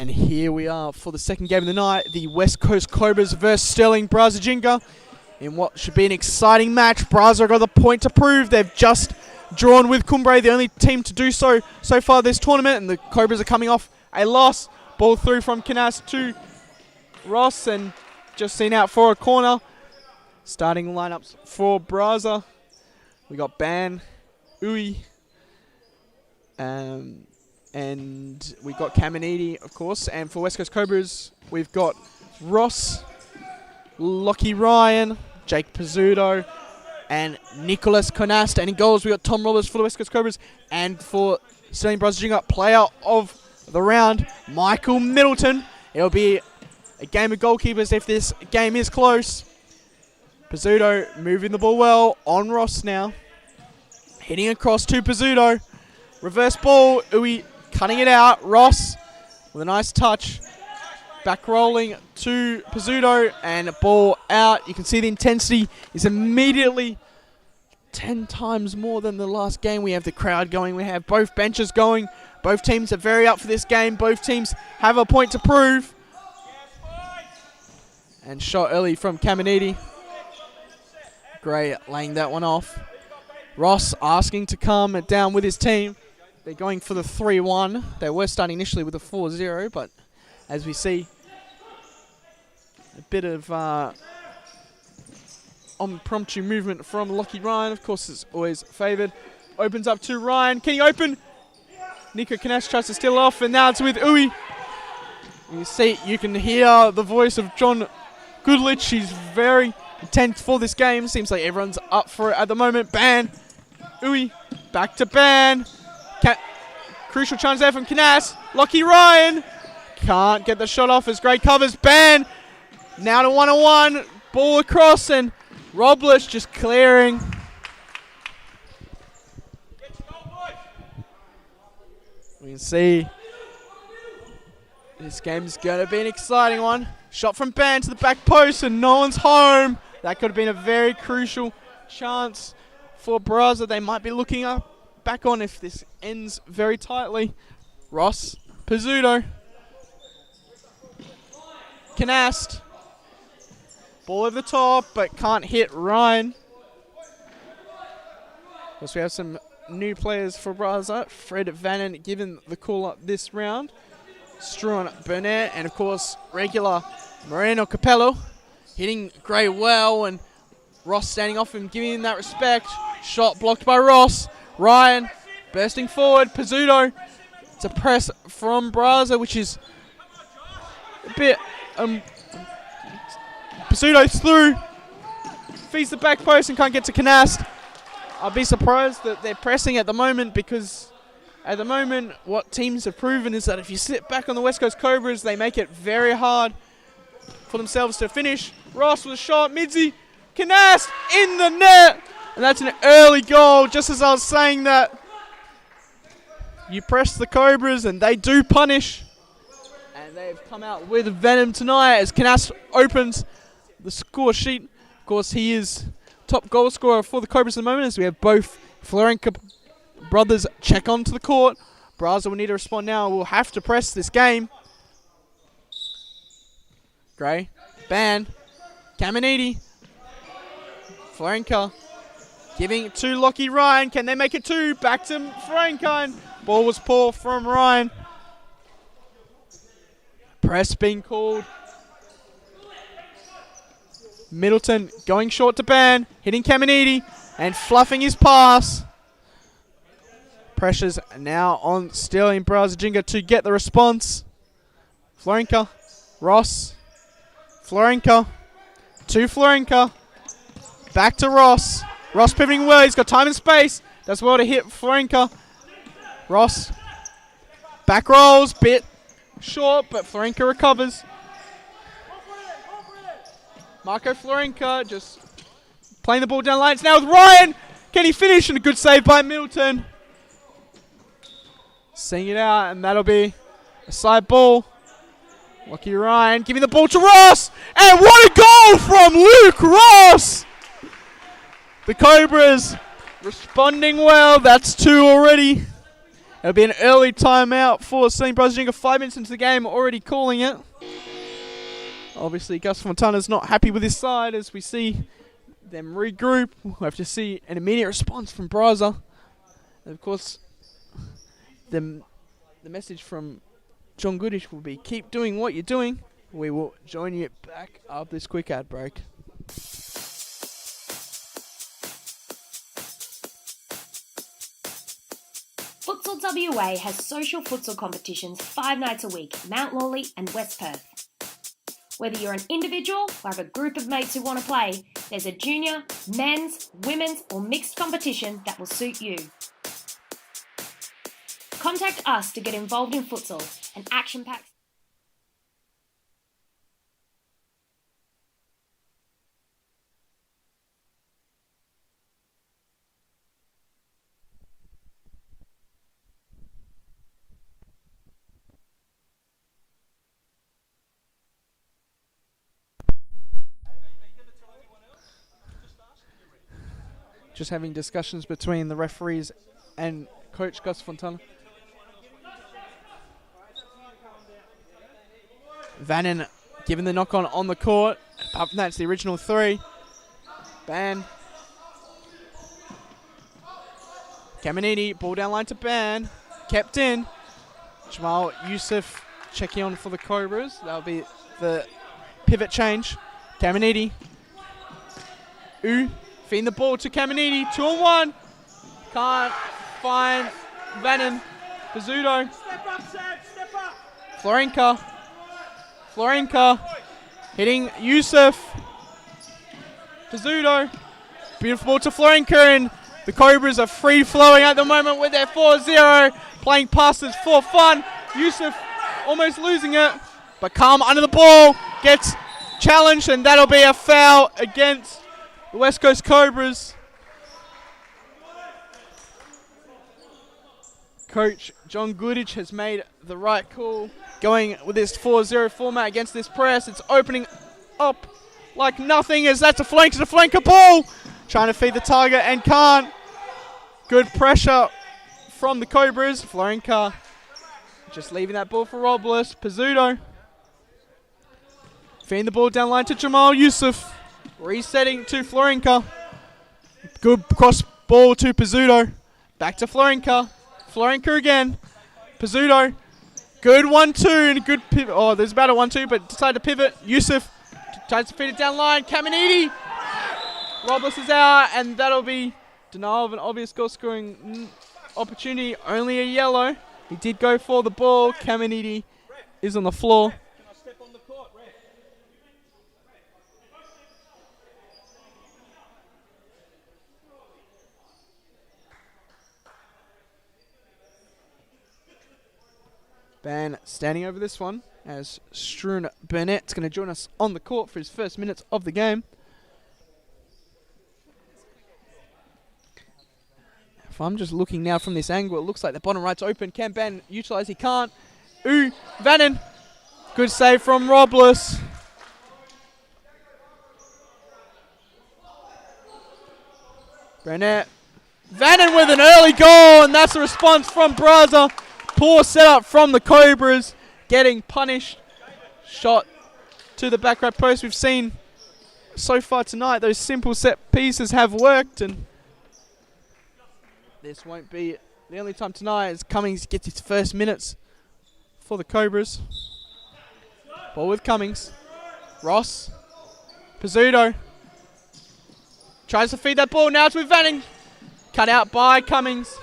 And here we are for the second game of the night, the West Coast Cobras versus Stirling Braza Ginga. In what should be an exciting match. Braza got the point to prove. They've just drawn with Cumbre, the only team to do so far this tournament, and the Cobras are coming off a loss. Ball through from Canas to Ross, and just seen out for a corner. Starting lineups for Braza. We got Ban, Ui, and we got Caminiti, of course. And for West Coast Cobras, we've got Ross, Lockie Ryan, Jake Pizzuto, and Nicholas Conast. And in goals, we got Tom Roberts for the West Coast Cobras. And for Stirling Braza Ginga, player of the round, Michael Middleton. It'll be a game of goalkeepers if this game is close. Pizzuto moving the ball well on Ross now. Hitting across to Pizzuto. Reverse ball, Ui cutting it out. Ross with a nice touch. Back rolling to Pizzuto and ball out. You can see the intensity is immediately 10 times more than the last game. We have the crowd going. We have both benches going. Both teams are very up for this game. Both teams have a point to prove. And shot early from Caminiti. Gray laying that one off. Ross asking to come down with his team. They're going for the 3-1. They were starting initially with a 4-0, but as we see, a bit of impromptu movement from Lockie Ryan. Of course, it's always favoured. Opens up to Ryan. Can he open? Nico Canas tries to steal off, and now it's with Ui. You can hear the voice of John Goodlich. He's very intense for this game. Seems like everyone's up for it at the moment. Ban. Ui. Back to Ban. Crucial chance there from Canas. Lockie Ryan. Can't get the shot off as Gray covers. Ban. Now to 1-on-1. Ball across and Robles just clearing. We can see this game's going to be an exciting one. Shot from Ban to the back post and no one's home. That could have been a very crucial chance for Braza. They might be looking back on if this ends very tightly. Ross, Pizzuto, Canast. Ball over the top, but can't hit Ryan. Of course, we have some new players for Braza. Fred Vannon given the call up this round. Struan Burnett, and of course, regular Moreno Capello. Hitting Gray well, and Ross standing off and giving him that respect. Shot blocked by Ross. Ryan bursting forward. Pizzuto. It's a press from Braza, which is a bit... Pizzuto's through. Feeds the back post and can't get to Canast. I'll be surprised that they're pressing at the moment, because at the moment what teams have proven is that if you sit back on the West Coast Cobras, they make it very hard for themselves to finish. Ross with a shot. Midzi. Canast in the net. And that's an early goal. Just as I was saying that, you press the Cobras and they do punish. And they've come out with venom tonight as Canas opens the score sheet. Of course, he is top goal scorer for the Cobras at the moment, as we have both Florenka brothers check onto the court. Braza will need to respond now. We'll have to press this game. Gray. Ban. Caminiti. Florenka. Giving it to Lockie Ryan. Can they make it two? Back to Florenka. And ball was poor from Ryan. Press being called. Middleton going short to Ban. Hitting Caminiti. And fluffing his pass. Pressure's now on Stirling Braza Ginga to get the response. Florenka. Ross. Florenka. To Florenka. Back to Ross. Ross pivoting well. He's got time and space. Does well to hit Florenka. Ross. Back rolls. Bit short, but Florenka recovers. Marco Florenka just playing the ball down the line. It's now with Ryan. Can he finish? And a good save by Middleton. Seeing it out, and that'll be a side ball. Lockie Ryan giving the ball to Ross. And what a goal from Luke Ross! The Cobras responding well. That's two already. It'll be an early timeout for Stirling Braza Ginga. 5 minutes into the game, already calling it. Obviously, Gus Fontana's not happy with his side as we see them regroup. We'll have to see an immediate response from Braza. And of course, the message from John Goodish will be, keep doing what you're doing. We will join you back after this quick ad break. Futsal WA has social futsal competitions 5 nights a week, Mount Lawley and West Perth. Whether you're an individual or have a group of mates who want to play, there's a junior, men's, women's or mixed competition that will suit you. Contact us to get involved in futsal and action-packed. Just having discussions between the referees and Coach Gus Fontana. Vannon given the knock on the court. Apart from that, it's the original 3. Ban. Caminiti, ball down line to Ban. Kept in. Jamal Youssef checking on for the Cobras. That'll be the pivot change. Caminiti. Feeding the ball to Caminiti. 2-on-1. Can't find Vannon. Pizzuto. Florenka hitting Youssef. Pizzuto. Beautiful ball to Florenka, and the Cobras are free flowing at the moment with their 4-0. Playing passes for fun. Youssef almost losing it, but calm under the ball. Gets challenged, and that'll be a foul against the West Coast Cobras. Coach John Goodich has made the right call going with this 4-0 format against this press. It's opening up like nothing as that's a flanker ball. Trying to feed the target and can't. Good pressure from the Cobras. Florenka just leaving that ball for Robles. Pizzuto. Feeding the ball down line to Jamal Youssef. Resetting to Florenka. Good cross ball to Pizzuto. Back to Florenka. Florenka again. Pizzuto. Good 1-2 and a good pivot. Oh, there's about a 1-2, but decided to pivot. Youssef tries to feed it down line. Caminiti. Robles is out, and that'll be denial of an obvious goal scoring opportunity. Only a yellow. He did go for the ball. Caminiti is on the floor. Ban standing over this one as Struan Burnett's going to join us on the court for his first minutes of the game. If I'm just looking now from this angle, it looks like the bottom right's open. Can Ban utilise? He can't. Vannon. Good save from Robles. Burnett. Vannon with an early goal, and that's a response from Braza. Poor setup from the Cobras, getting punished. Shot to the back right post. We've seen so far tonight those simple set pieces have worked, and this won't be the only time tonight as Cummings gets his first minutes for the Cobras. Ball with Cummings. Ross. Pizzuto. Tries to feed that ball. Now it's with Vanning. Cut out by Cummings.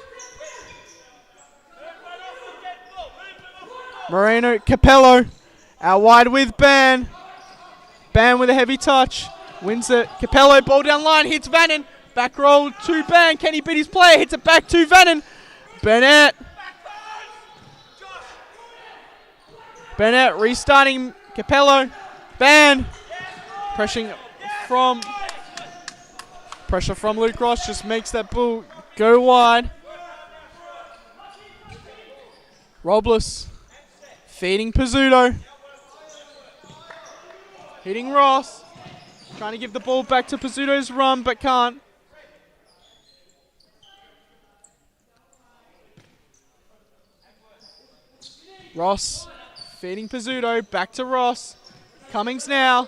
Moreno, Capello, out wide with Ban. Ban with a heavy touch. Wins it. Capello, ball down line, hits Vannon. Back roll to Ban. Can he beat his player? Hits it back to Vannon. Burnett. Burnett restarting Capello. Ban. Pressure from Luke Ross just makes that ball go wide. Robles. Feeding Pizzuto. Hitting Ross. Trying to give the ball back to Pizzuto's run, but can't. Ross feeding Pizzuto. Back to Ross. Cummings now.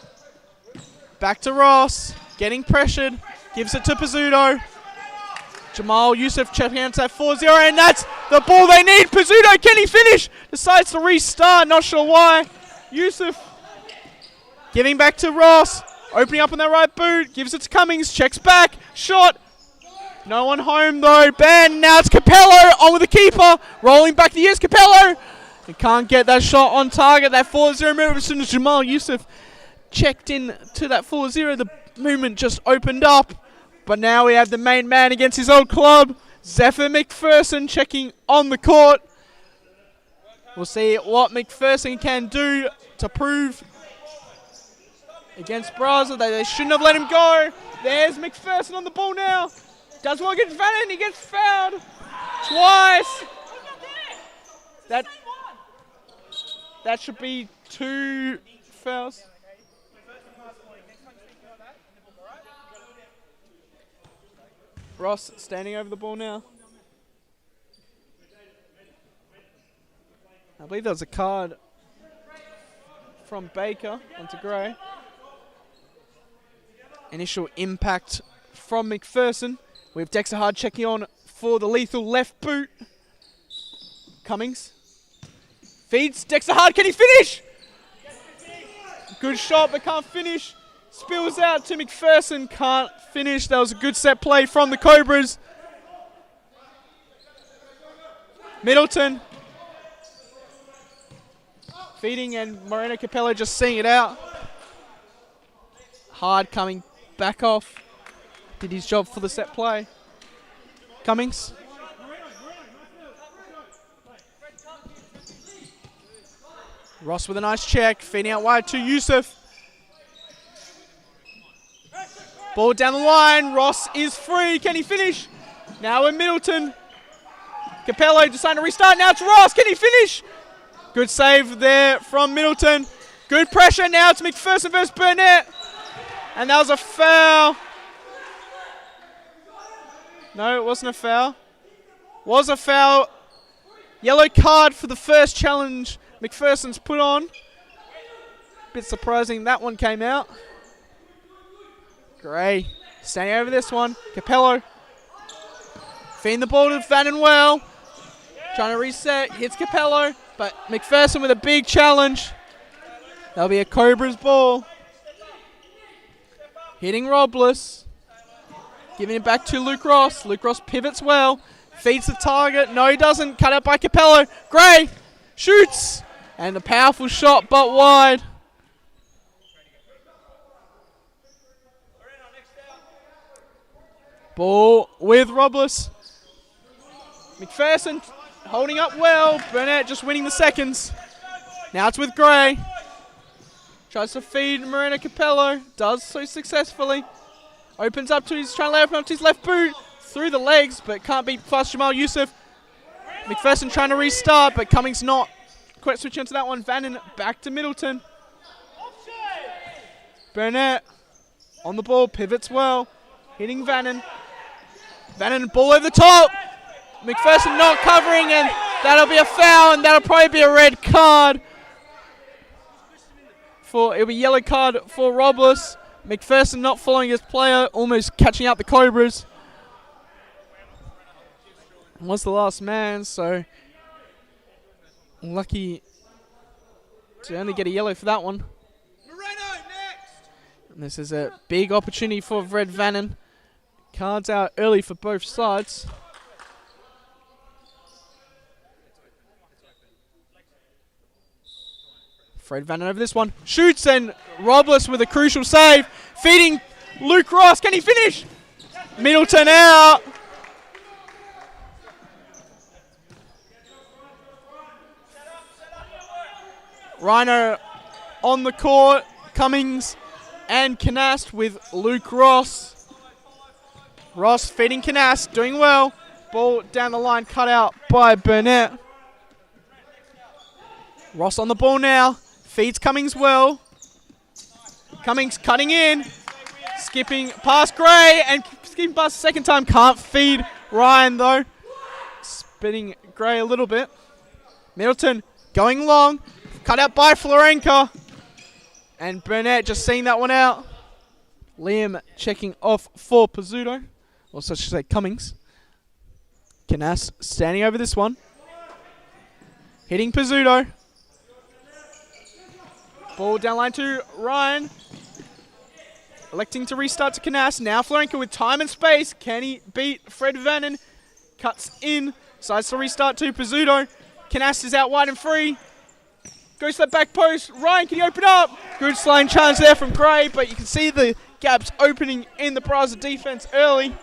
Back to Ross. Getting pressured. Gives it to Pizzuto. Jamal Youssef checking out to that 4-0, and that's the ball they need. Pizzuto, can he finish? Decides to restart, not sure why. Youssef giving back to Ross. Opening up on that right boot. Gives it to Cummings. Checks back. Shot. No one home though. Ben. Now it's Capello on with the keeper. Rolling back the years. Capello. He can't get that shot on target. That 4-0 move as soon as Jamal Youssef checked in to that 4-0. The movement just opened up. But now we have the main man against his old club. Zephyr McPherson checking on the court. We'll see what McPherson can do to prove against Braza that they shouldn't have let him go. There's McPherson on the ball now. Does one get Vannon, he gets fouled twice. That should be 2 fouls. Ross standing over the ball now. I believe there was a card from Baker onto Gray. Initial impact from McPherson. We have Dexter Hard checking on for the lethal left boot. Cummings feeds Dexter Hard. Can he finish? Good shot, but can't finish. Spills out to McPherson. Can't finish. That was a good set play from the Cobras. Middleton feeding, and Moreno Capello just seeing it out. Hard coming back off. Did his job for the set play. Cummings. Ross with a nice check. Feeding out wide to Youssef. Ball down the line. Ross is free. Can he finish? Now with Middleton. Capello deciding to restart. Now it's Ross. Can he finish? Good save there from Middleton. Good pressure. Now it's McPherson versus Burnett. And that was a foul. No, it wasn't a foul. Was a foul. Yellow card for the first challenge McPherson's put on. Bit surprising that one came out. Gray staying over this one. Capello feeding the ball to Vannon well. Trying to reset. Hits Capello. But McPherson with a big challenge. That'll be a Cobras ball. Hitting Robles. Giving it back to Luke Ross. Luke Ross pivots well. Feeds the target. No, he doesn't. Cut out by Capello. Gray shoots. And a powerful shot, but wide. Ball with Robles. McPherson holding up well. Burnett just winning the seconds. Now it's with Gray. Tries to feed Moreno Capello. Does so successfully. Opens up to his, trying to lay open up to his left boot. Through the legs, but can't beat fast Jamal Youssef. McPherson trying to restart, but Cummings not quite switching into that one. Vannon back to Middleton. Burnett on the ball, pivots well. Hitting Vannon. Vannon ball over the top. McPherson not covering, and that'll be a foul, and that'll probably be a red card. It'll be yellow card for Robles. McPherson not following his player, almost catching out the Cobras. Was the last man, so lucky to only get a yellow for that one. And this is a big opportunity for Fred Vannon. Cards out early for both sides. Fred Vannon over this one. Shoots, and Robles with a crucial save. Feeding Luke Ross. Can he finish? Middleton out. Rhino on the court. Cummings and Canast with Luke Ross. Ross feeding Canast, doing well. Ball down the line, cut out by Burnett. Ross on the ball now. Feeds Cummings well. Cummings cutting in. Skipping past Gray and skipping past the second time. Can't feed Ryan though. Spinning Gray a little bit. Middleton Going long. Cut out by Florenka. And Burnett just seeing that one out. Liam checking off for Pizzuto. Or so I should say Cummings. Canas standing over this one. Hitting Pizzuto. Ball down line to Ryan. Electing to restart to Canas. Now Florenka with time and space. Can he beat Fred Vannon? Cuts in. Decides to restart to Pizzuto. Canas is out wide and free. Goes to the back post. Ryan, can he open up? Good sliding challenge there from Gray, but you can see the gaps opening in the Braza defense early.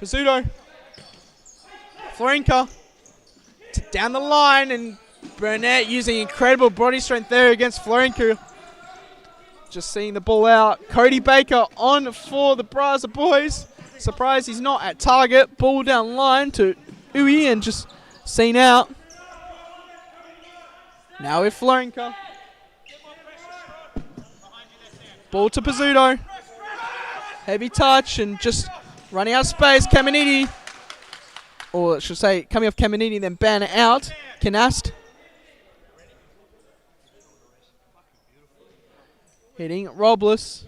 Pizzuto. Florenka. Down the line, and Burnett using incredible body strength there against Florenka. Just seeing the ball out. Cody Baker on for the Braza boys. Surprised he's not at target. Ball down line to Uwe and just seen out. Now with Florenka. Ball to Pizzuto. Heavy touch and just running out of space. Caminiti. Or I should say coming off Caminiti, then Banner out. Canast. Hitting Robles.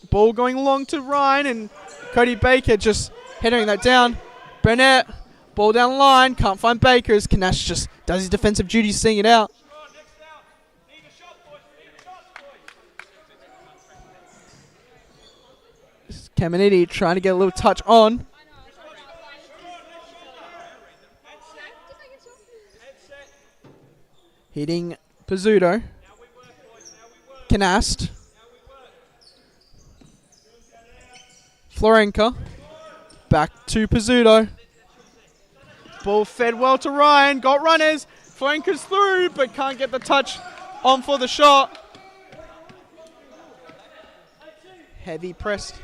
Ball going long to Ryan and Cody Baker just heading that down. Burnett. Ball down line. Can't find Baker as Canast just does his defensive duties, seeing it out. Caminiti trying to get a little touch on. Hitting Pizzuto. Canast. Florenka. Back to Pizzuto. Ball fed well to Ryan. Got runners. Florenka's through, but can't get the touch on for the shot. Heavy pressed.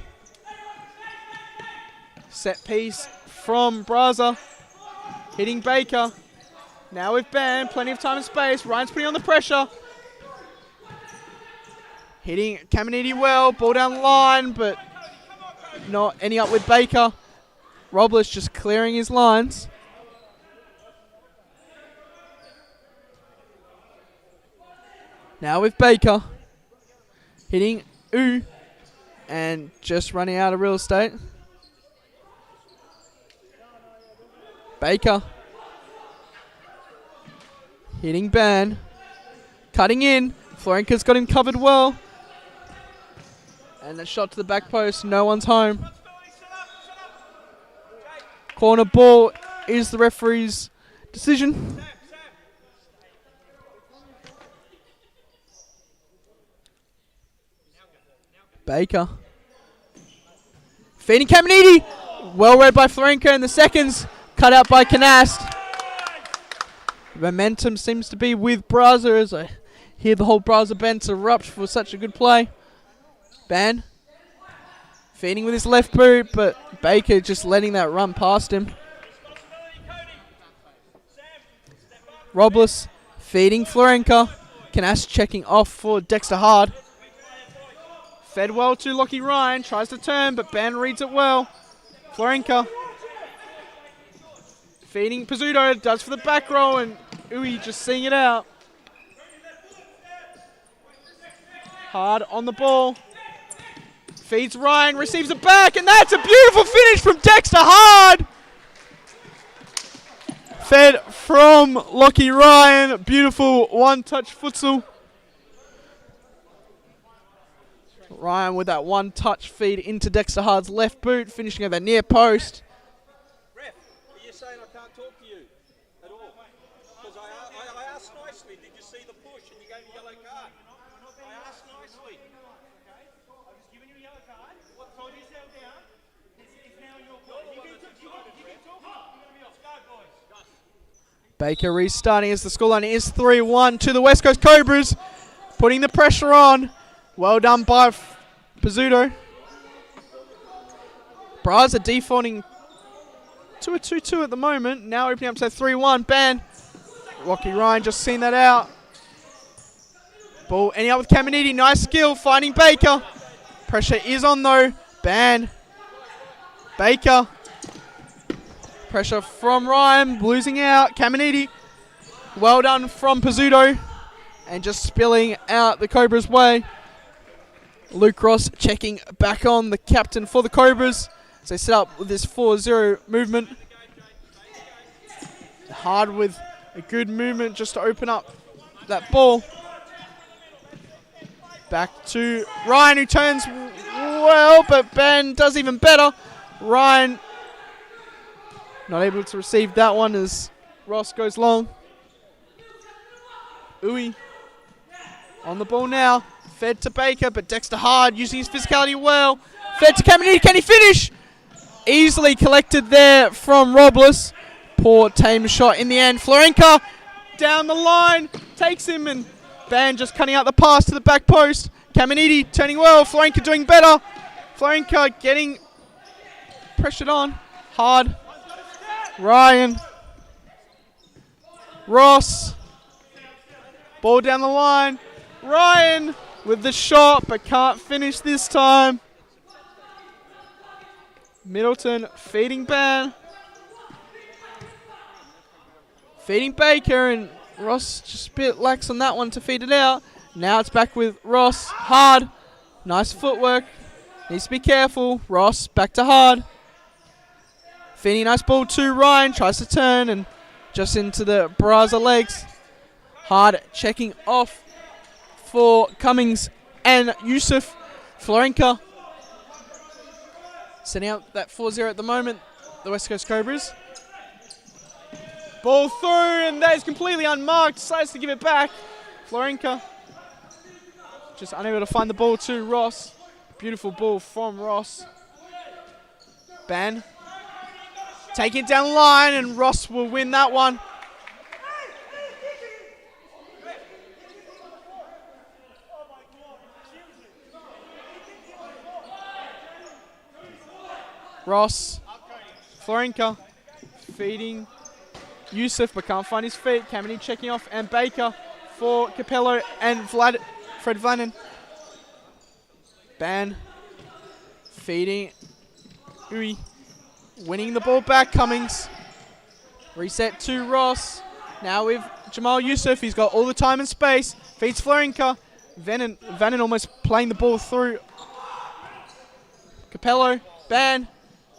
Set piece from Braza. Hitting Baker. Now with Ben, plenty of time and space. Ryan's putting on the pressure. Hitting Caminiti well. Ball down the line, but not ending up with Baker. Robles just clearing his lines. Now with Baker. Hitting and just running out of real estate. Baker. Hitting Ban. Cutting in. Florenka's got him covered well. And a shot to the back post. No one's home. Corner ball is the referee's decision. Baker. Feeding Caminiti. Well read by Florenka in the seconds. Cut out by Canast. Momentum seems to be with Braza as I hear the whole Braza bench erupt for such a good play. Ban. Feeding with his left boot, but Baker just letting that run past him. Robles feeding Florenka. Canast checking off for Dexter Hard. Fed well to Lockie Ryan. Tries to turn, but Ben reads it well. Florenka. Feeding Pizzuto. Does for the back row, and Uwe just seeing it out. Hard on the ball. Feeds Ryan. Receives it back, and that's a beautiful finish from Dexter Hard. Fed from Lockie Ryan. Beautiful one-touch futsal. Ryan with that one-touch feed into Dexter Hard's left boot, finishing at the near post. Ref, are you saying I can't talk to you at all? Because I asked nicely, did you see the push? And you gave me a yellow card. I asked nicely. Okay, I was giving you a yellow card. What told you to settle down? It's now your point. You can talk. Let's go, boys. Baker restarting as the scoreline is 3-1 to the West Coast Cobras, putting the pressure on. Well done by Pizzuto. Braza defaulting to a 2-2 at the moment. Now opening up to 3-1. Ban. Lockie Ryan just seen that out. Ball ending up with Caminiti. Nice skill finding Baker. Pressure is on though. Ban. Baker. Pressure from Ryan. Losing out. Caminiti Well done from Pizzuto. And just spilling out the Cobras' way. Luke Ross checking back on the captain for the Cobras. So they set up with this 4-0 movement. Hard with a good movement just to open up that ball. Back to Ryan, who turns well, but Ben does even better. Ryan not able to receive that one as Ross goes long. Uwe on the ball now. Fed to Baker, but Dexter Hard using his physicality well. Fed to Caminiti. Can he finish? Easily collected there from Robles. Poor tame shot in the end. Florenka down the line. Takes him, and Ban just cutting out the pass to the back post. Caminiti turning well. Florenka doing better. Florenka getting pressured on. Hard. Ryan. Ross. Ball down the line. Ryan with the shot, but can't finish this time. Middleton feeding Ban. Feeding Baker, and Ross just a bit lax on that one to feed it out. Now it's back with Ross. Hard. Nice footwork. Needs to be careful. Ross back to Hard. Feeding nice ball to Ryan. Tries to turn and just into the Braza legs. Hard checking off for Cummings and Yusuf. Florenka setting out that 4-0 at the moment. The West Coast Cobras. Ball through, and that is completely unmarked. Decides to give it back. Florenka just unable to find the ball to Ross. Beautiful ball from Ross. Ban taking it down the line, and Ross will win that one. Ross, Florenka feeding Yusuf, but can't find his feet. Caminiti checking off, and Baker for Capello and Fred Vlanin. Ban feeding Uwe, winning the ball back. Cummings reset to Ross. Now with Jamal Yusuf, he's got all the time and space. Feeds Florenka. Vannon almost playing the ball through. Capello, Ban.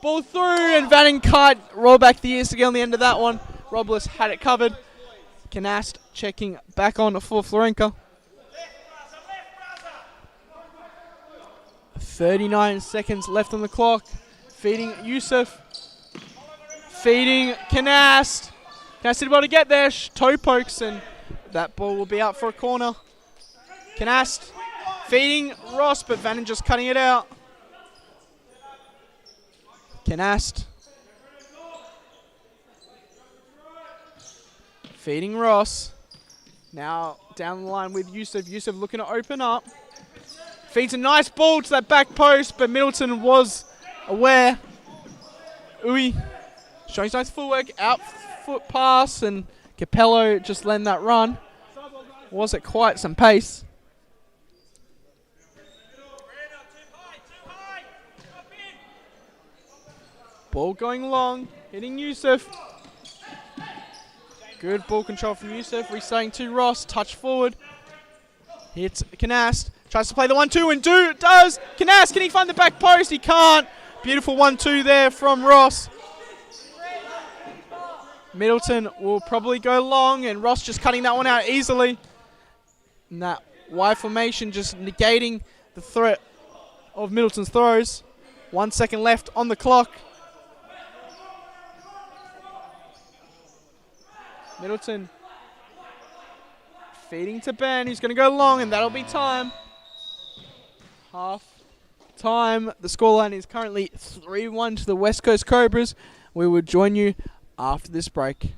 Ball through, and Vannon can't roll back the ears to get on the end of that one. Robles had it covered. Canast checking back on for Florenka. 39 seconds left on the clock. Feeding Yusuf. Feeding Canast. Canast did well to get there. Toe pokes, and that ball will be out for a corner. Canast feeding Ross, but Vannon just cutting it out. Canast feeding Ross. Now down the line with Yusuf. Yusuf looking to open up. Feeds a nice ball to that back post, but Middleton was aware. Uwe showing nice footwork, out foot pass, and Capello just letting that run. Was at quite some pace. Ball going long, hitting Yusuf. Good ball control from Yusuf. Restarting to Ross, touch forward. Hits Canast. Tries to play the 1-2 and does. Canast, can he find the back post? He can't. Beautiful 1-2 there from Ross. Middleton will probably go long, and Ross just cutting that one out easily. And that Y formation just negating the threat of Middleton's throws. 1 second left on the clock. Middleton feeding to Ben, who's going to go long, and that'll be time. Half time. The scoreline is currently 3-1 to the West Coast Cobras. We will join you after this break.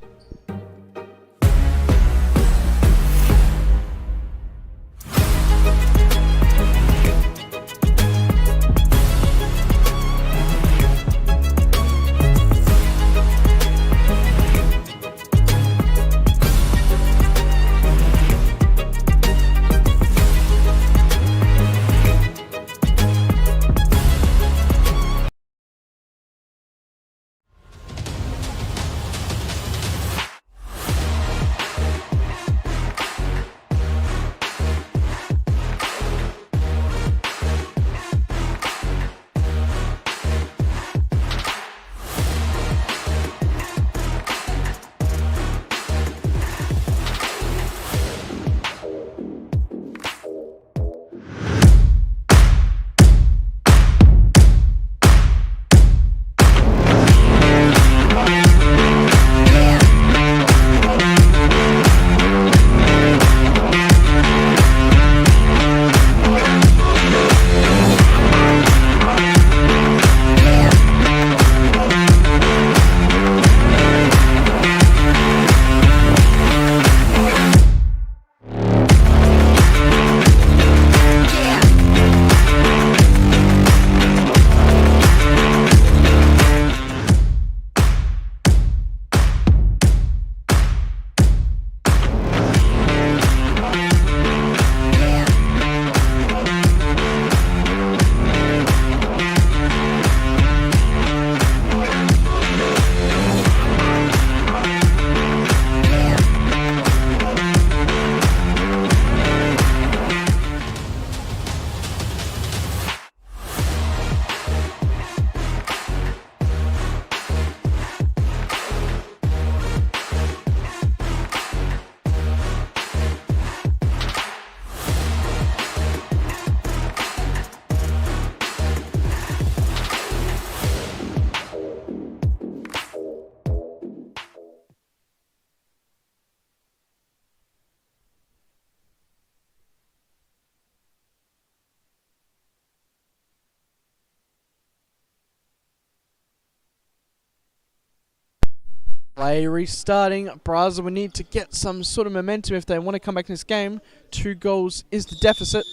Play restarting. Braza will need to get some sort of momentum if they want to come back in this game. 2 goals is the deficit.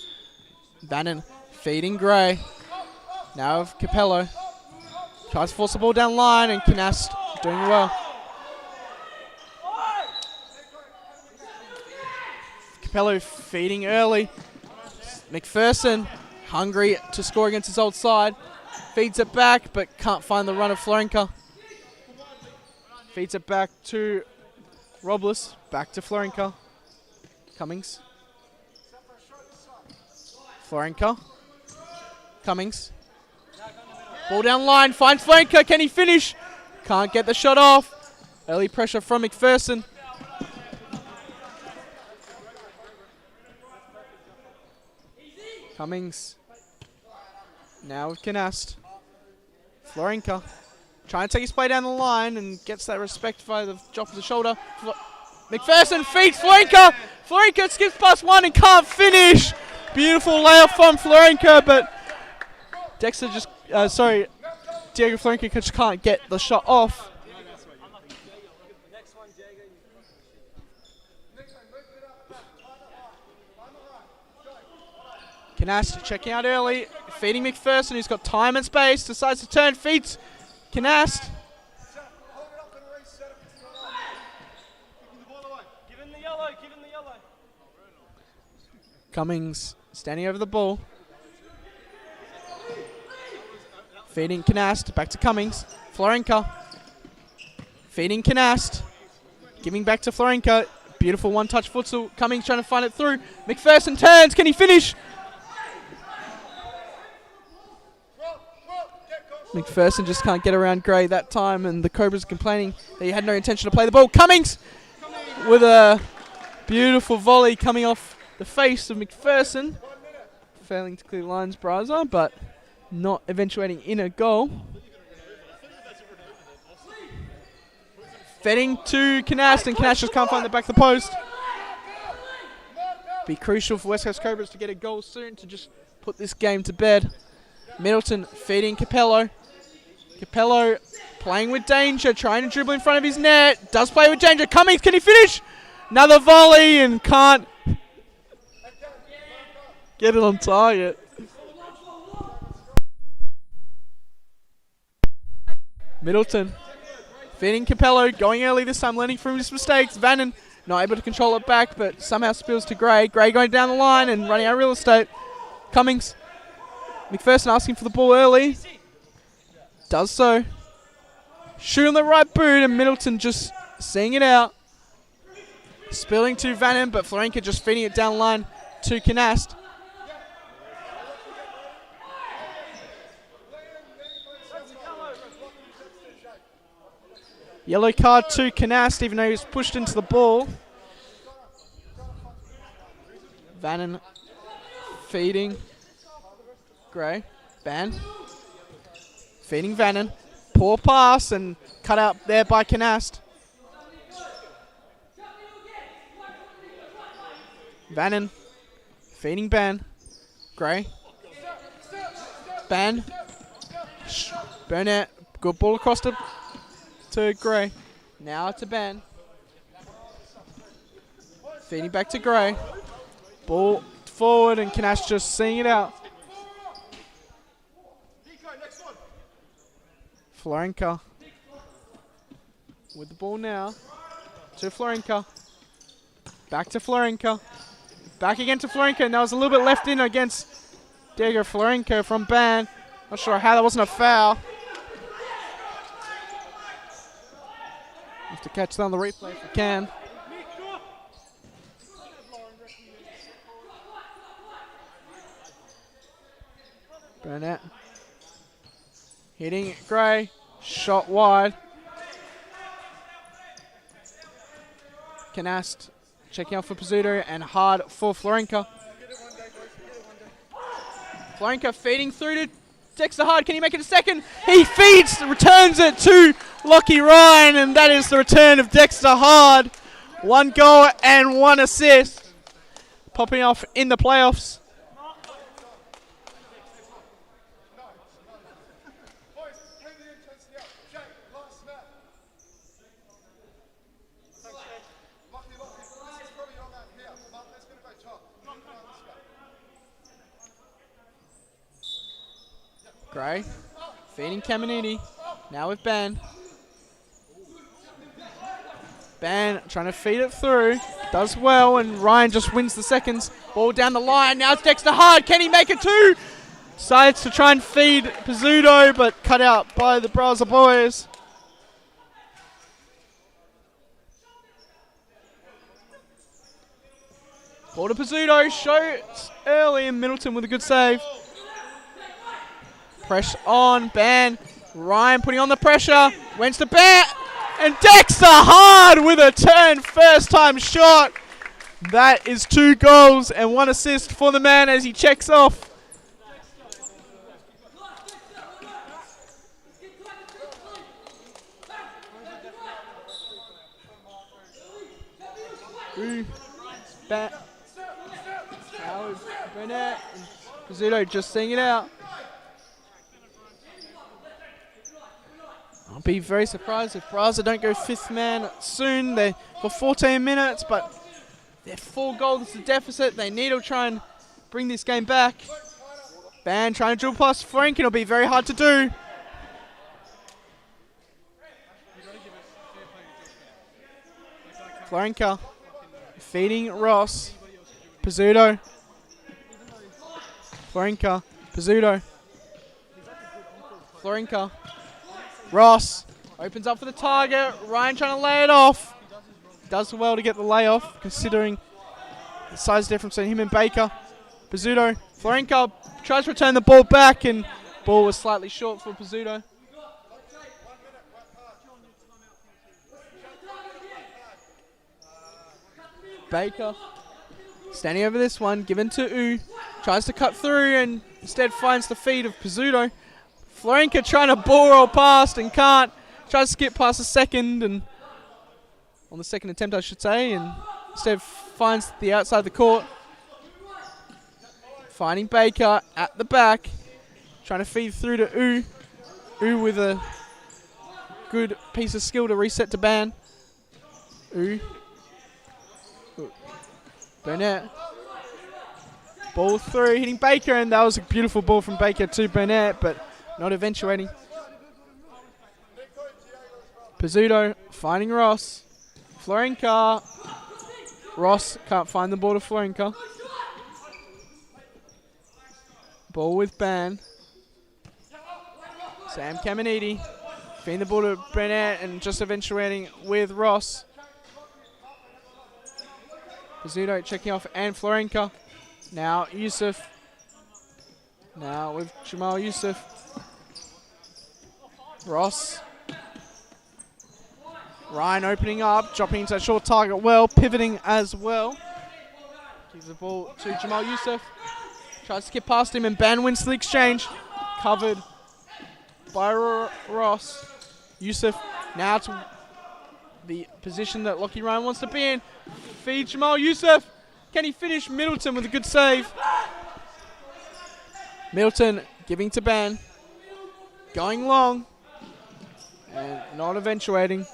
Bannon feeding Gray. Now of Capello. Tries to force the ball down line, and Canast doing well. Capello feeding early. McPherson hungry to score against his old side. Feeds it back, but can't find the run of Florenka. Feeds it back to Robles. Back to Florenka. Cummings. Florenka. Cummings. Ball down line. Finds Florenka. Can he finish? Can't get the shot off. Early pressure from McPherson. Cummings. Now with Canast. Florenka. Trying to take his play down the line and gets that respect by the drop of the shoulder. McPherson feeds Florenka. Florenka skips past one and can't finish. Beautiful layup from Florenka, but Dexter just, Diego Florenka just can't get the shot off. Canast checking out early, feeding McPherson, who's got time and space, decides to turn, feeds Canast. Cummings standing over the ball. Feeding Canast, back to Cummings. Florenka. Feeding Canast. Giving back to Florenka. Beautiful one-touch futsal. Cummings trying to find it through. McPherson turns, can he finish? McPherson just can't get around Gray that time, and the Cobras complaining that he had no intention to play the ball. Cummings with a beautiful volley coming off the face of McPherson. Failing to clear lines, Braza, but not eventuating in a goal. Feeding to Canast, and Canast just can't find the back of the post. Be crucial for West Coast Cobras to get a goal soon to just put this game to bed. Middleton feeding Capello. Capello playing with danger, trying to dribble in front of his net. Does play with danger. Cummings, can he finish? Another volley and can't get it on target. Middleton feeding Capello, going early this time, learning from his mistakes. Vannon not able to control it back, but somehow spills to Gray. Gray going down the line and running out of real estate. Cummings. McPherson asking for the ball early. Does so. Shooting the right boot, and Middleton just seeing it out. Spilling to Vannon, but Florenka just feeding it down the line to Canast. Yellow card to Canast, even though he was pushed into the ball. Vannon feeding Gray. Ban. Feeding Vannon. Poor pass and cut out there by Canast. Vannon feeding Ban. Gray. Ban. Burnett. Good ball across to Gray. Now to Ban. Feeding back to Gray. Ball forward, and Canast just seeing it out. Florenka with the ball now to Florenka. Back to Florenka. Back again to Florenka. And that was a little bit left in against Diego Florenka from Ban. Not sure how that wasn't a foul. Have to catch that on the replay if we can. Burnett. Hitting Gray. Shot wide. Canast checking out for Pizzuto and hard for Florenka. Florenka feeding through to Dexter Hard. Can he make it a second? He feeds, returns it to Lockie Ryan, and that is the return of Dexter Hard. 1 goal and 1 assist. Popping off in the playoffs. Gray feeding Caminiti. Now with Ben. Ben trying to feed it through. Does well, and Ryan just wins the seconds. Ball down the line. Now it's Dexter Hard. Can he make it two? Decides to try and feed Pizzuto, but cut out by the Braza boys. Ball to Pizzuto. Shot early, and Middleton with a good save. Press on. Ben. Ryan putting on the pressure. Wins to Ben. And Dexter Hard with a turn first time shot. That is 2 goals and 1 assist for the man as he checks off. Now with Burnett and Pizzuto just seeing it out. I'll be very surprised if Braza don't go 5th man soon. They're for 14 minutes, but they're 4 goals to deficit. They need to try and bring this game back. Ban trying to dribble past Frank. It'll be very hard to do. Florenka feeding Ross. Pizzuto. Florenka. Pizzuto. Florenka. Ross opens up for the target. Ryan trying to lay it off. Does well to get the layoff, considering the size difference between him and Baker. Pizzuto. Florenka tries to return the ball back, and ball was slightly short for Pizzuto. Baker standing over this one, given to U. Tries to cut through and instead finds the feed of Pizzuto. Florenka trying to ball roll past and can't. Tries to skip past the second, and on the second attempt I should say, and instead finds the outside of the court. Finding Baker at the back. Trying to feed through to U. U with a good piece of skill to reset to Ban. U. Burnett. Ball through, hitting Baker, and that was a beautiful ball from Baker to Burnett, but not eventuating. Pizzuto finding Ross. Florenka. Ross can't find the ball to Florenka. Ball with Ban. Sam Caminiti. Feeding the ball to Burnett and just eventuating with Ross. Pizzuto checking off and Florenka. Now Yusuf. Now with Jamal Yusuf. Ross. Ryan opening up, dropping into that short target well, pivoting as well. Gives the ball to Jamal Yusuf. Tries to skip past him, and Ban wins the exchange. Covered by Ross. Yusuf now to the position that Lockie Ryan wants to be in. Feed Jamal Yusuf. Can he finish? Middleton with a good save. Middleton giving to Ban. Going long. And not eventuating.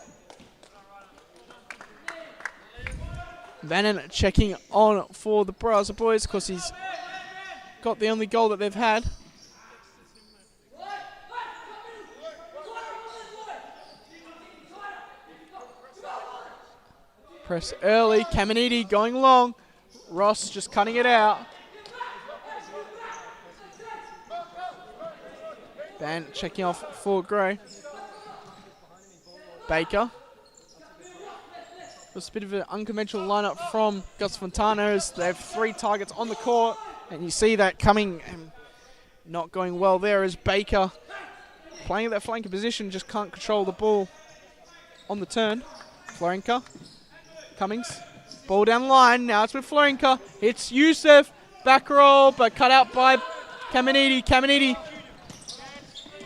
Vannon checking on for the Braza boys because he's got the only goal that they've had. Press early. Caminiti going long. Ross just cutting it out. Ban checking off for Gray. Baker. It was a bit of an unconventional lineup from Gus Fontana as they have 3 targets on the court. And you see that coming and not going well there as Baker playing that flanker position, just can't control the ball on the turn. Florenka. Cummings. Ball down the line. Now it's with Florenka. It's Yusuf. Back roll, but cut out by Caminiti. Caminiti.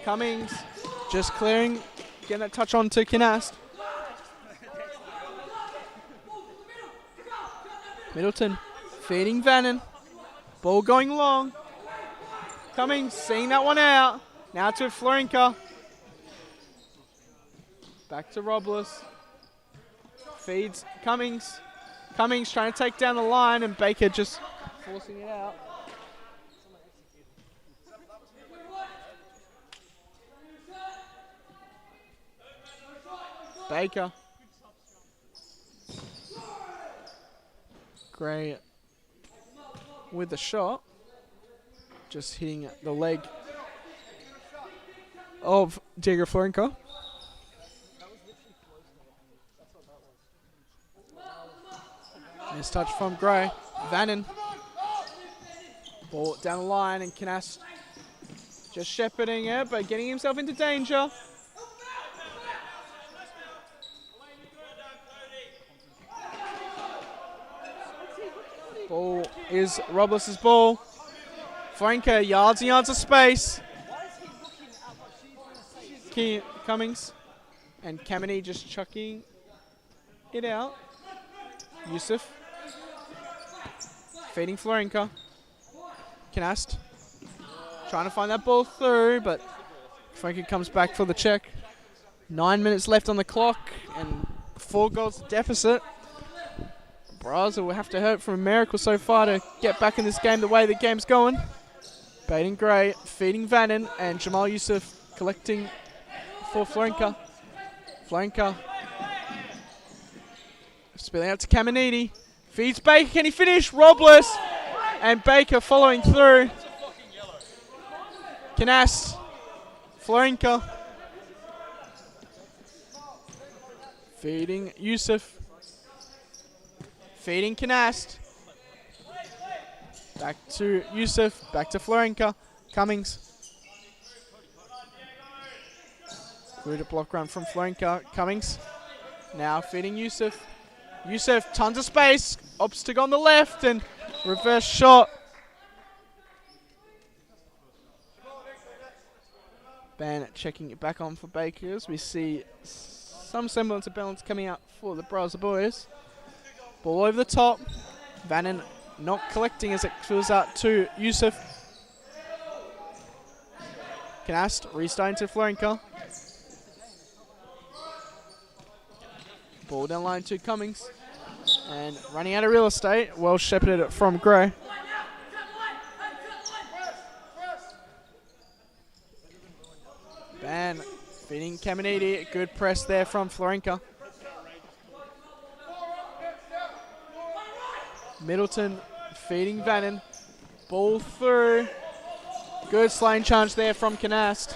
Cummings just clearing. Getting that touch on to Kinast. Middleton feeding Vannon. Ball going long. Cummings seeing that one out. Now to Florenka. Back to Robles. Feeds Cummings. Cummings trying to take down the line, and Baker just forcing it out. Baker. Gray with the shot. Just hitting the leg of Diego Florenko. Nice touch from Gray. Vannon. Ball down the line and Canast just shepherding it, but getting himself into danger. Ball is Robles' ball. Florenko, yards and yards of space. Cummings and Kamini just chucking it out. Yusuf feeding Florenko. Canast trying to find that ball through, but Florenko comes back for the check. 9 minutes left on the clock and 4 goals deficit. Braza will have to hope for a miracle so far to get back in this game the way the game's going. Baiting Gray, feeding Vannon, and Jamal Yusuf collecting for Florenko. Florenko spilling out to Caminiti. Feeds Baker, can he finish? Robles and Baker following through. Canast, Florenko. Feeding Yusuf. Feeding Canast. Back to Yusuf. Back to Florenko. Cummings. Good block run from Florenko. Cummings. Now feeding Yusuf. Yusuf, tons of space. Obstacle on the left and reverse shot. Ban checking it back on for Bakers. We see some semblance of balance coming out for the Braza boys. Ball over the top. Vannon not collecting as it fills out to Yusuf. Canast restarting to Florenko. Ball down line to Cummings. And running out of real estate. Well shepherded from Gray. Ban feeding Caminiti. Good press there from Florenko. Middleton feeding Vannon. Ball through. Good slaying challenge there from Canast.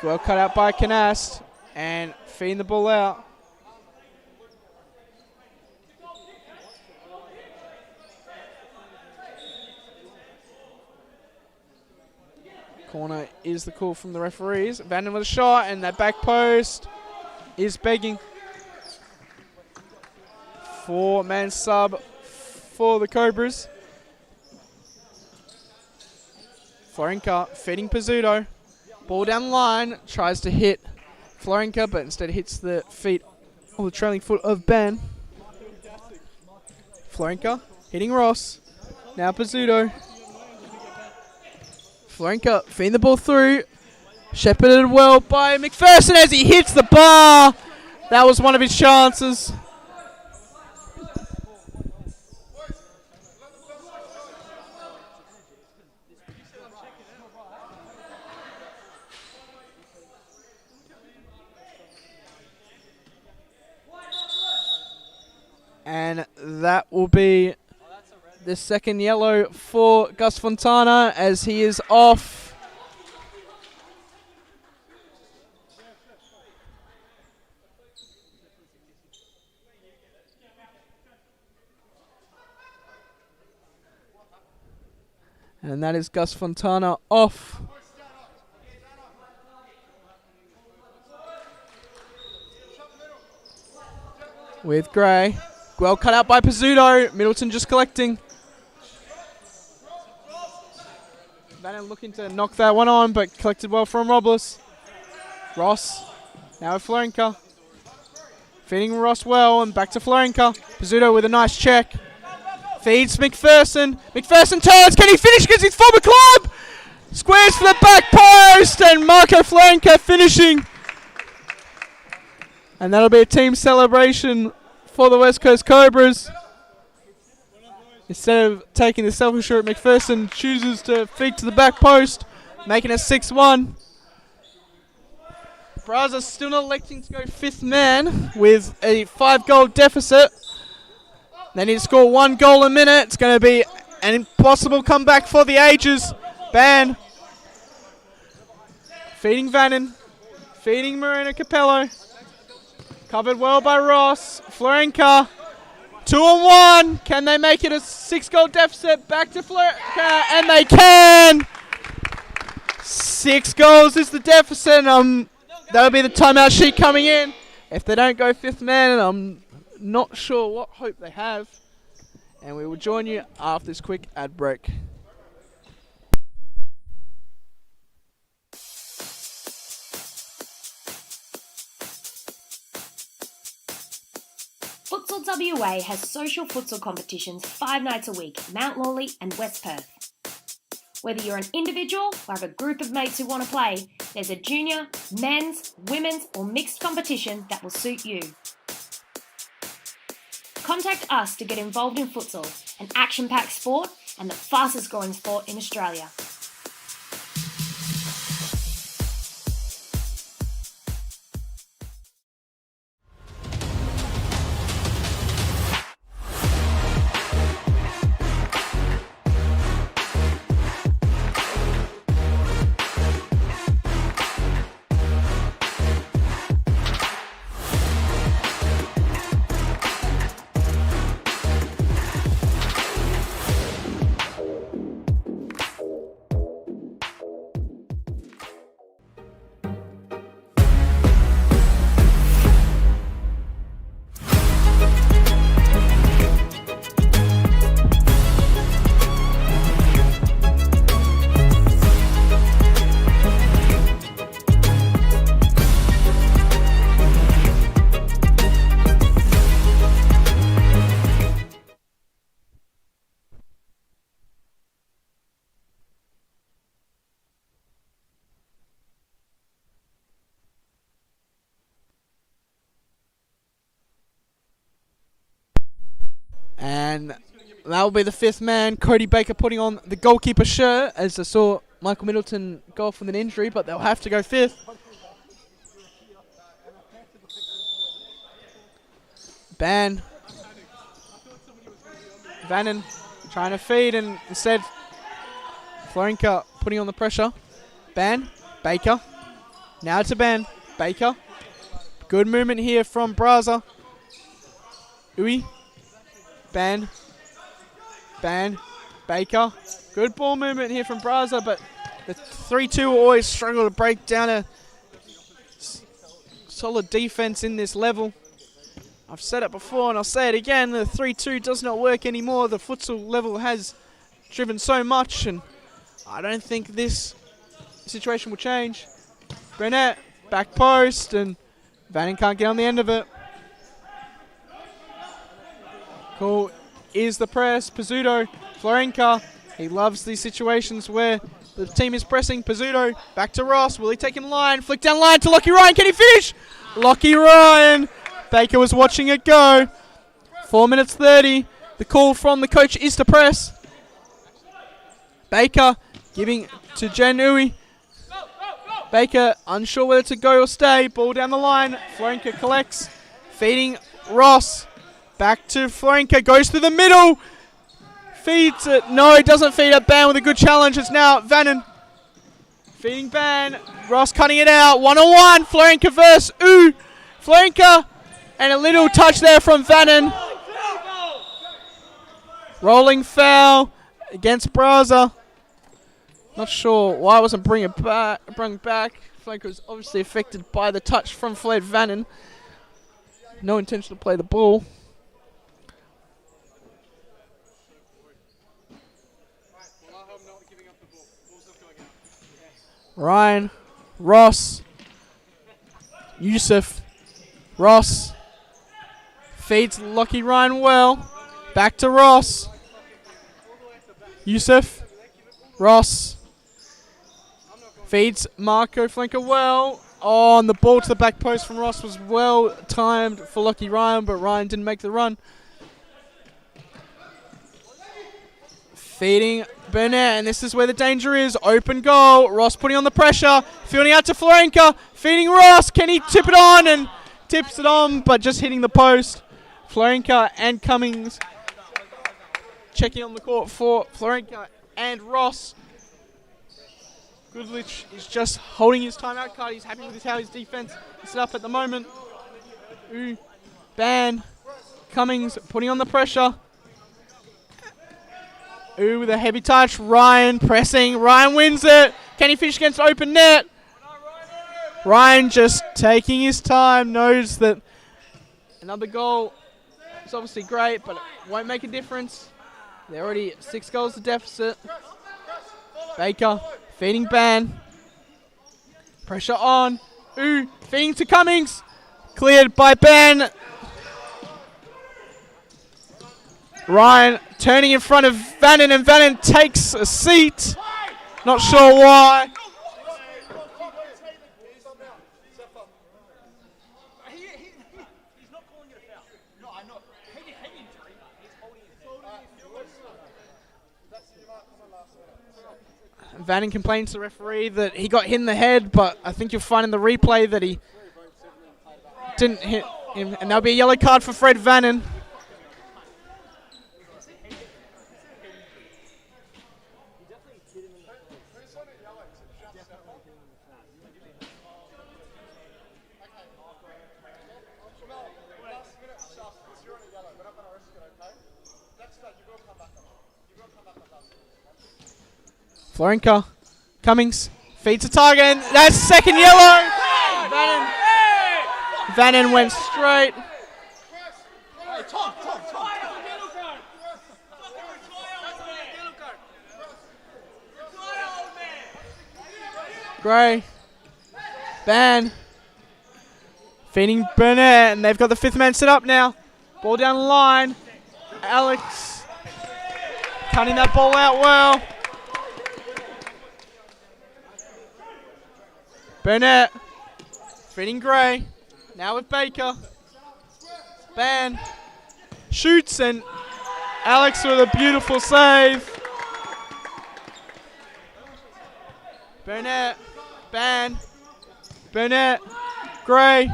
Well cut out by Canast. And feeding the ball out. Corner is the call from the referees. Vannon with a shot and that back post is begging. 4-man sub for the Cobras. Florenko feeding Pizzuto. Ball down the line. Tries to hit Florenko, but instead hits the feet or the trailing foot of Ben. Florenko hitting Ross. Now Pizzuto. Florenko feeding the ball through. Shepherded well by McPherson as he hits the bar. That was one of his chances. And that will be the second yellow for Gus Fontana as he is off. And that is Gus Fontana off. With Gray. Well cut out by Pizzuto. Middleton just collecting. Vannon looking to knock that one on, but collected well from Robles. Ross. Now with Florenko. Feeding Ross well, and back to Florenko. Pizzuto with a nice check. Feeds McPherson. McPherson turns. Can he finish against his former club? Squares for the back post, and Marco Florenko finishing. And that'll be a team celebration for the West Coast Cobras. Instead of taking the selfish shot, McPherson chooses to feed to the back post. making it 6-1. Braza still not electing to go 5th man with a 5-goal deficit. They need to score 1 goal a minute. It's going to be an impossible comeback for the ages. Ban. Feeding Vannon. Feeding Moreno Capello. Covered well by Ross. Florenka. 2-on-1. Can they make it a 6-goal deficit? Back to Florenka. And they can. 6 goals is the deficit. That'll be the timeout sheet coming in. If they don't go 5th man, I'm not sure what hope they have. And we will join you after this quick ad break. Futsal WA has social futsal competitions 5 nights a week, Mount Lawley and West Perth. Whether you're an individual or have a group of mates who want to play, there's a junior, men's, women's or mixed competition that will suit you. Contact us to get involved in futsal, an action-packed sport and the fastest growing sport in Australia. And that will be the 5th man. Cody Baker putting on the goalkeeper shirt, as I saw Michael Middleton go off with an injury, but they'll have to go 5th. Ban. Vannon trying to feed, and instead Florenka putting on the pressure. Ban. Baker. Now to Ban. Baker. Good movement here from Braza. Uy. Ban. Ban. Baker. Good ball movement here from Braza, but the 3-2 always struggle to break down a solid defense in this level. I've said it before and I'll say it again, the 3-2 does not work anymore. The futsal level has driven so much, and I don't think this situation will change. Burnett, back post, and Vannon can't get on the end of it. Cool is the press. Pizzuto, Florenka. He loves these situations where the team is pressing. Pizzuto, back to Ross. Will he take in line? Flick down line to Lockie Ryan. Can he finish? Lockie Ryan. Baker was watching it go. 4 minutes 30. The call from the coach is to press. Baker giving to Jen Uy. Baker unsure whether to go or stay. Ball down the line. Florenka collects. Feeding Ross. Back to Florenka, goes through the middle. Feeds it. No, he doesn't feed it. Ban with a good challenge. It's now Vannon. Feeding Ban. Ross cutting it out. 1-on-1. Florenka versus Ooh. Florenka. And a little touch there from Vannon. Rolling foul against Braza. Not sure why it wasn't brought back. Florenka was obviously affected by the touch from Fled Vannon. No intention to play the ball. Ryan, Ross, Yusuf, Ross, feeds Lockie Ryan well, back to Ross, Yusuf, Ross, feeds Marco Florenka well, on the ball to the back post from Ross was well timed for Lockie Ryan, but Ryan didn't make the run. Feeding Burnett, and this is where the danger is. Open goal. Ross putting on the pressure. Fielding out to Florenka. Feeding Ross. Can he tip it on? And tips it on, but just hitting the post. Florenka and Cummings checking on the court for Florenka and Ross. Goodlich is just holding his timeout card. He's happy with how his defense is set up at the moment. Ooh, Ban. Cummings putting on the pressure. Ooh, with a heavy touch. Ryan pressing. Ryan wins it. Can he finish against open net? Ryan just taking his time. Knows that another goal is obviously great, but it won't make a difference. They're already 6 goals to deficit. Baker feeding Ban. Pressure on. Ooh, feeding to Cummings. Cleared by Ban. Ryan turning in front of Vannon, and Vannon takes a seat. Not sure why. Vannon complains to the referee that he got hit in the head, but I think you'll find in the replay that he didn't hit him. And there'll be a yellow card for Fred Vannon. Florenka, Cummings, feeds a target, and that's second yellow. Vannon went straight. Gray, Ban, feeding Burnett, and they've got the 5th man set up now. Ball down the line. Alex cutting that ball out well. Burnett, feeding Gray, now with Baker. Ban, shoots, and Alex with a beautiful save. Burnett, Ban, Burnett, Gray.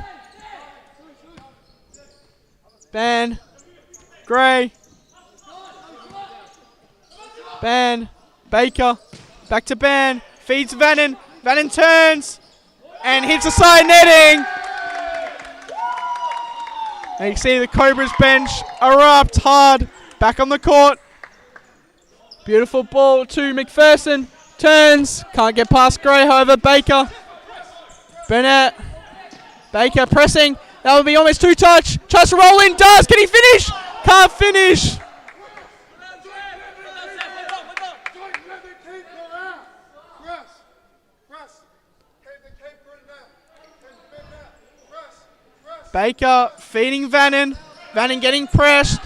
Ban, Gray. Ban, Baker, back to Ban, feeds Vannon. Vannon turns and hits the side netting. And you can see the Cobras bench erupt hard back on the court. Beautiful ball to McPherson. Turns, can't get past Gray, however, Baker. Burnett, Baker pressing. That would be almost 2 touch. Tries to roll in, does. Can he finish? Can't finish. Baker feeding Vannon. Vannon getting pressed.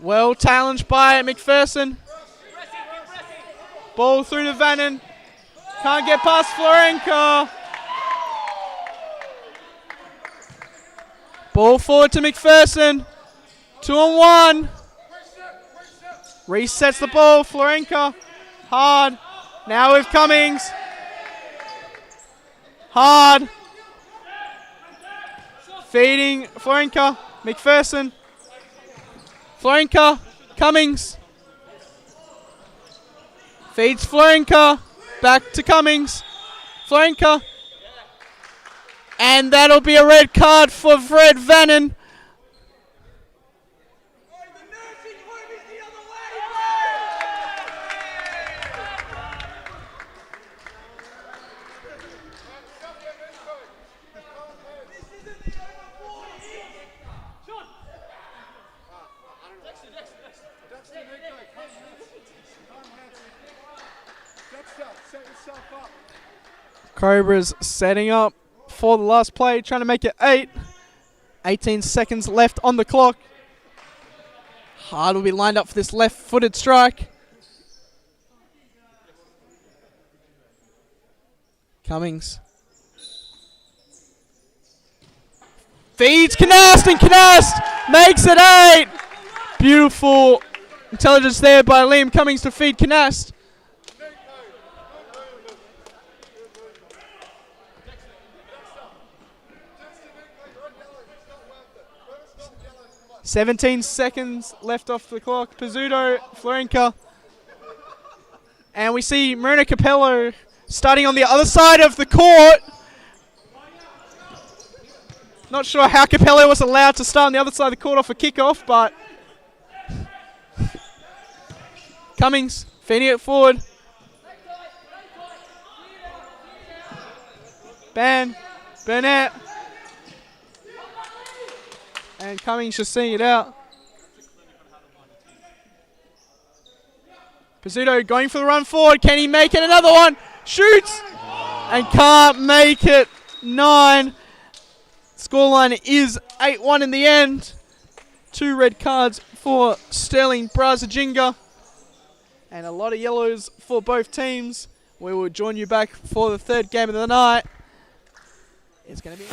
Well challenged by McPherson. Ball through to Vannon. Can't get past Florenka. Ball forward to McPherson. 2-on-1. Resets the ball. Florenka. Hard. Now with Cummings. Hard. Feeding Florenka. McPherson. Florenka. Cummings. Feeds Florenka. Back to Cummings. Florenka. And that'll be a red card for Fred Vannon. Cobras setting up for the last play, trying to make it 8. 18 seconds left on the clock. Hard will be lined up for this left-footed strike. Cummings. Feeds Canast, and Canast makes it 8. Beautiful Intelligence there by Liam Cummings to feed Canast. "17 seconds left off the clock. Pizzuto, Florenka. And we see Marina Capello starting on the other side of the court. Not sure how Capello was allowed to start on the other side of the court off a kickoff, but Cummings feeding it forward. Burnett. And Cummings just seeing it out. Pizzuto going for the run forward. Can he make it? Another one. Shoots. And can't make it. 9. Scoreline is 8-1 in the end. 2 red cards for Stirling Braza Ginga. And a lot of yellows for both teams. We will join you back for the third game of the night. It's going to be...